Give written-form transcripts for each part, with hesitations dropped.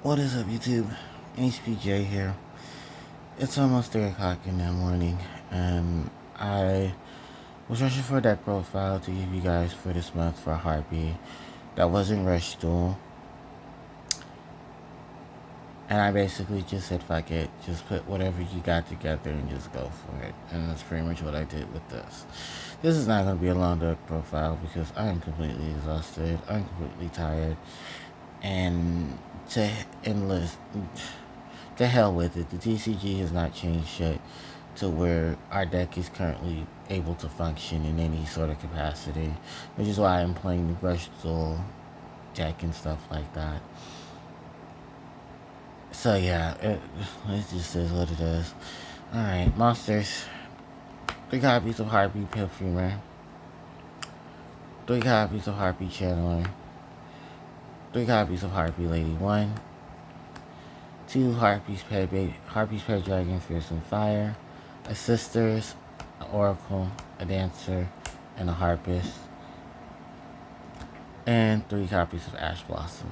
What is up, YouTube? HPJ here. It's almost 3 o'clock in the morning, and I was rushing for a deck profile to give you guys for this month for Harpie. That wasn't Rush Duel. And I basically just said, fuck it, just put whatever you got together and just go for it. And that's pretty much what I did with this. This is not going to be a long deck profile because I am completely exhausted. I'm completely tired. And to hell with it. The TCG has not changed yet to where our deck is currently able to function in any sort of capacity, which is why I'm playing the Rush Duel deck and stuff like that. So yeah, it just is what it is. Alright, monsters. 3 copies of Harpie Perfumer. 3 copies of Harpie Channeler. 3 copies of Harpie Lady 1. 2 Harpies Pet Dragon Fearsome Fire. A Sisters, an Oracle, a Dancer, and a Harpist. And 3 copies of Ash Blossom.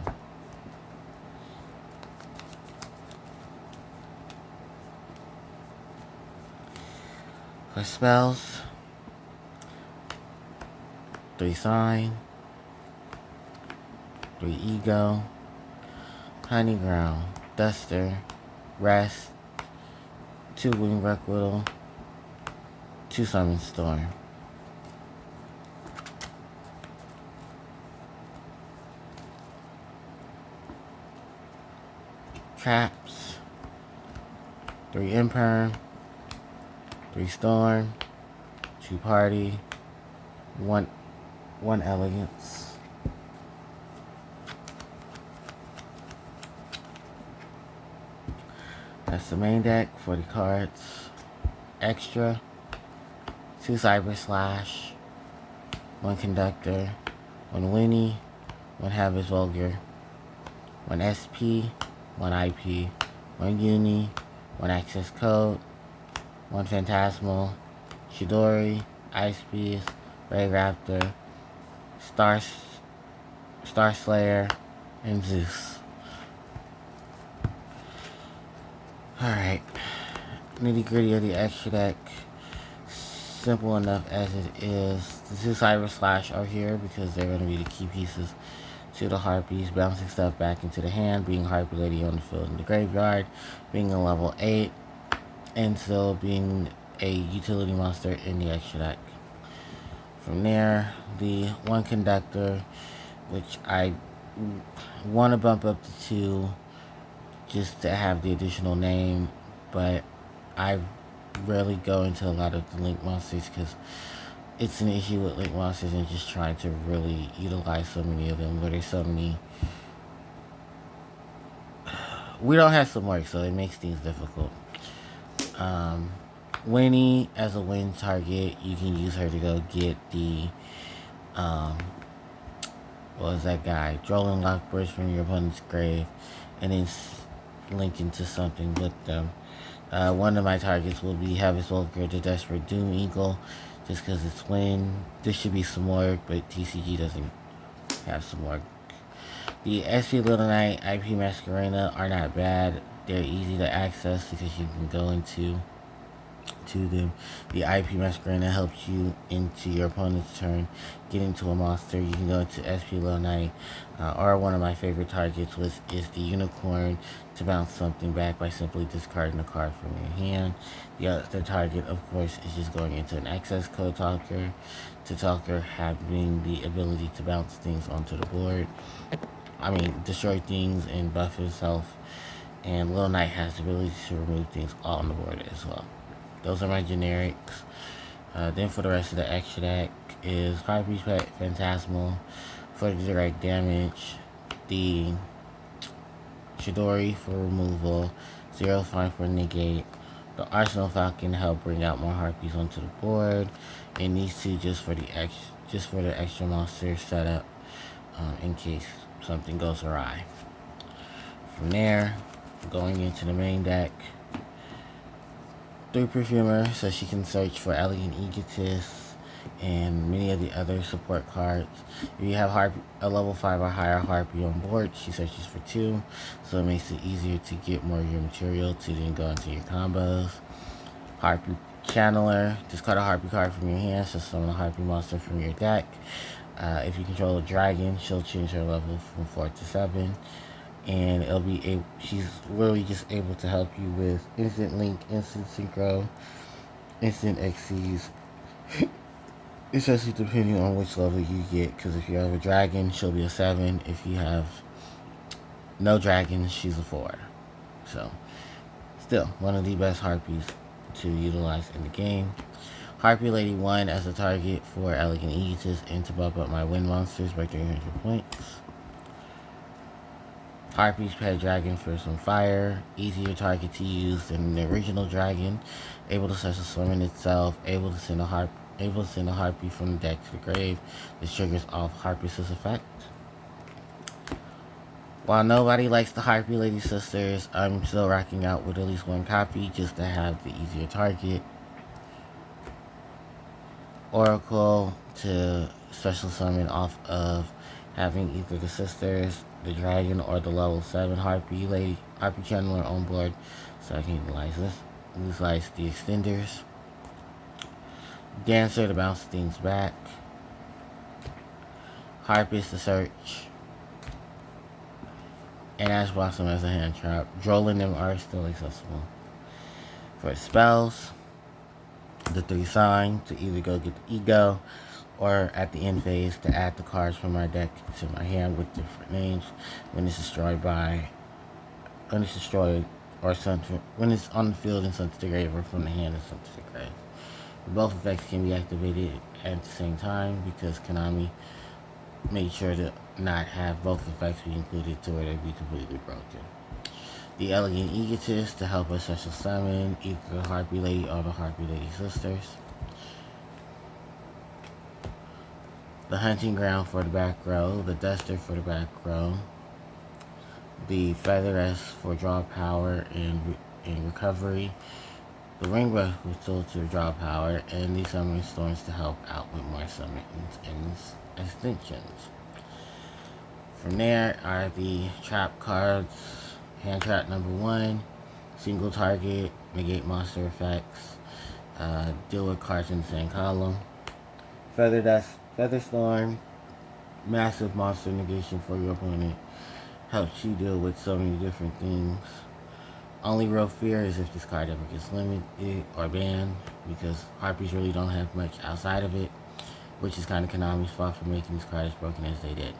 For spells, 3 Sign, 3 Ego, Honey Ground, Duster, Rest, 2 Wing Whittle, 2 Summon Storm. Traps, 3 Imperm, 3 Storm, 2 Party, 1 Elegance. That's the main deck, 40 cards. Extra, 2 Cyber Slash, 1 Conductor, 1 Winnie, 1 Habit Vulgar, 1 SP, 1 IP, 1 Uni, 1 Access Code, 1 Phantasmal, Chidori, Ice Beast, Ray Raptor, Star Slayer, and Zeus. Alright, nitty gritty of the extra deck. Simple enough as it is. The 2 Cyber Slash are here because they're going to be the key pieces to the Harpies, bouncing stuff back into the hand, being Harpie Lady on the field in the graveyard, being a level 8, and still being a utility monster in the extra deck. From there, the 1 Conductor, which I want to bump up to 2 just to have the additional name, but I rarely go into a lot of the Link monsters because it's an issue with Link monsters and just trying to really utilize so many of them, where there's so many. We don't have some work, so it makes things difficult. Winnie, as a win target, you can use her to go get the, what was that guy? Drolling Lockbridge from your opponent's grave, and then link into something with them. One of my targets will be Habit Vulgar, the Desperate Doom Eagle, just because it's win. This should be some work, but TCG doesn't have some work. The SP Little Knight, IP Masquerena are not bad. They're easy to access because you can go into them. The IP Masquerena helps you into your opponent's turn, get into a monster. You can go into SP Little Knight, or one of my favorite targets is the Unicorn, to bounce something back by simply discarding a card from your hand. The other target, of course, is just going into an Access Code Talker, to Talker having the ability to bounce things onto the board. Destroy things and buff himself. And Little Knight has the ability to remove things all on the board as well. Those are my generics. Then for the rest of the extra deck is Harpie's Phantasmal for the direct damage, the Chidori for removal, Zero Fine for negate, the Arsenal Falcon to help bring out more Harpies onto the board, and these 2 just for the extra monster setup, in case something goes awry. From there, going into the main deck, 3 Perfumer, so she can search for Elegant Egotist, and many of the other support cards. If you have a level 5 or higher Harpie on board, she searches for 2, so it makes it easier to get more of your material to then go into your combos. Harpie Channeler, discard a Harpie card from your hand, so summon a Harpie monster from your deck. If you control a dragon, she'll change her level from 4 to 7. And she's really just able to help you with instant link, instant synchro, instant XCs, especially depending on which level you get, because if you have a dragon, she'll be a 7. If you have no dragon, she's a 4. So, still, one of the best Harpies to utilize in the game. Harpie Lady 1 as a target for Elegant Egotist and to bump up my win monsters by 300 points. Harpie's Pet Dragon for some fire, easier target to use than the original dragon, able to such a summon itself, able to send a Harpie from the deck to the grave. This triggers off Harpies' effect. While nobody likes the Harpie Lady Sisters, I'm still rocking out with at least one copy just to have the easier target. Oracle to special summon off of having either the sisters, the dragon, or the level 7 Harpie Channeler on board, so I can utilize the extenders. Dancer to bounce things back. Harpies to search. And Ash Blossom as a hand trap. Droll and them are still accessible. For spells, the 3 sign to either go get the ego, or at the end phase to add the cards from my deck to my hand with different names when it's destroyed or when it's on the field and sent to the grave, or from the hand and sent to the grave. Both effects can be activated at the same time because Konami made sure to not have both effects be included to where they'd be completely broken. The Elegant Egotist to help us special summon either the Harpie Lady or the Harpie Lady Sisters. The Hunting Ground for the back row, the Duster for the back row, the Featheress for draw power and recovery, the Ring Brush to draw power, and the Summoning Storms to help out with more summons and extensions. From there are the trap cards. Hand trap number 1, single target, negate monster effects, deal with cards in the same column. Featherstorm, massive monster negation for your opponent, helps you deal with so many different things. Only real fear is if this card ever gets limited or banned, because Harpies really don't have much outside of it, which is kind of Konami's fault for making these cards as broken as they did.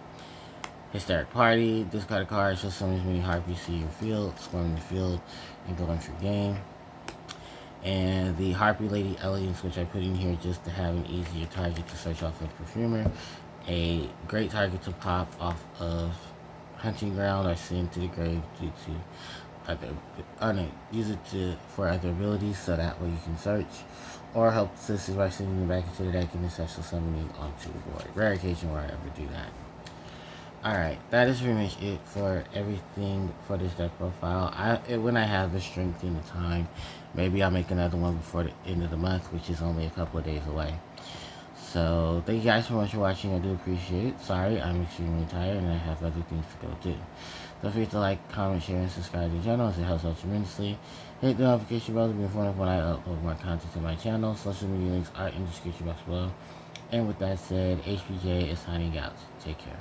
Hysteric Party, discard a card, show summon as many Harpies to your field, swarm the field, and go into your game. And the Harpie Lady Elegance, which I put in here just to have an easier target to search off of Perfumer. A great target to pop off of Hunting Ground or send to the grave due to use it for other abilities, so that way you can search. Or help the sisters by sending them back into the deck and then special summoning onto the board. Rare occasion where I ever do that. Alright, that is pretty much it for everything for this deck profile. When I have the strength and the time, maybe I'll make another one before the end of the month, which is only a couple of days away. So, thank you guys so much for watching. I do appreciate it. Sorry, I'm extremely tired and I have other things to go do. Don't forget to like, comment, share, and subscribe to the channel as it helps out tremendously. Hit the notification bell to be informed of when I upload more content to my channel. Social media links are in the description box below. And with that said, HPJ is signing out. Take care.